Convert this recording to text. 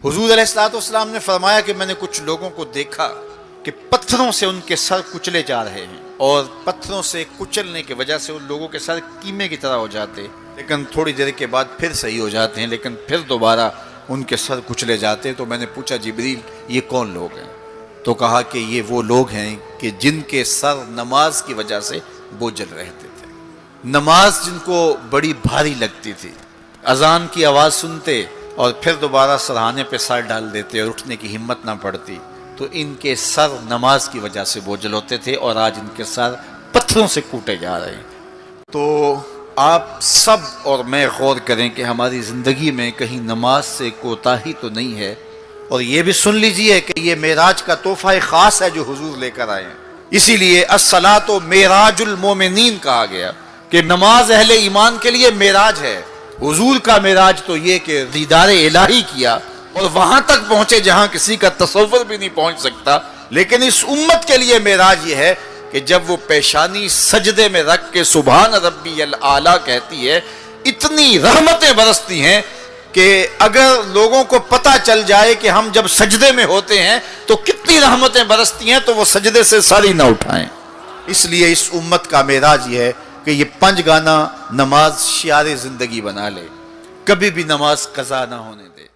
حضور علیہ الصلوۃ والسلام نے فرمایا کہ میں نے کچھ لوگوں کو دیکھا کہ پتھروں سے ان کے سر کچلے جا رہے ہیں، اور پتھروں سے کچلنے کی وجہ سے ان لوگوں کے سر کیمے کی طرح ہو جاتے، لیکن تھوڑی دیر کے بعد پھر صحیح ہو جاتے ہیں، لیکن پھر دوبارہ ان کے سر کچلے جاتے۔ تو میں نے پوچھا جبریل یہ کون لوگ ہیں؟ تو کہا کہ یہ وہ لوگ ہیں کہ جن کے سر نماز کی وجہ سے بوجھل رہتے تھے، نماز جن کو بڑی بھاری لگتی تھی، اذان کی آواز سنتے اور پھر دوبارہ سرہانے پہ سر ڈال دیتے اور اٹھنے کی ہمت نہ پڑتی، تو ان کے سر نماز کی وجہ سے بوجھل ہوتے تھے، اور آج ان کے سر پتھروں سے کوٹے جا رہے ہیں۔ تو آپ سب اور میں غور کریں کہ ہماری زندگی میں کہیں نماز سے کوتاہی تو نہیں ہے، اور یہ بھی سن لیجئے کہ یہ معراج کا تحفہ خاص ہے جو حضور لے کر آئے ہیں۔ اسی لیے الصلاۃ معراج المومنین کہا گیا کہ نماز اہل ایمان کے لیے معراج ہے۔ حضور کا معراج تو یہ کہ دیدار الہی کیا اور وہاں تک پہنچے جہاں کسی کا تصور بھی نہیں پہنچ سکتا، لیکن اس امت کے لیے معراج یہ ہے کہ جب وہ پیشانی سجدے میں رکھ کے سبحان ربی الاعلیٰ کہتی ہے، اتنی رحمتیں برستی ہیں کہ اگر لوگوں کو پتہ چل جائے کہ ہم جب سجدے میں ہوتے ہیں تو کتنی رحمتیں برستی ہیں، تو وہ سجدے سے سر ہی نہ اٹھائیں۔ اس لیے اس امت کا معراج یہ ہے کہ یہ 5 گانا نماز شعار زندگی بنا لے، کبھی بھی نماز قضا نہ ہونے دے۔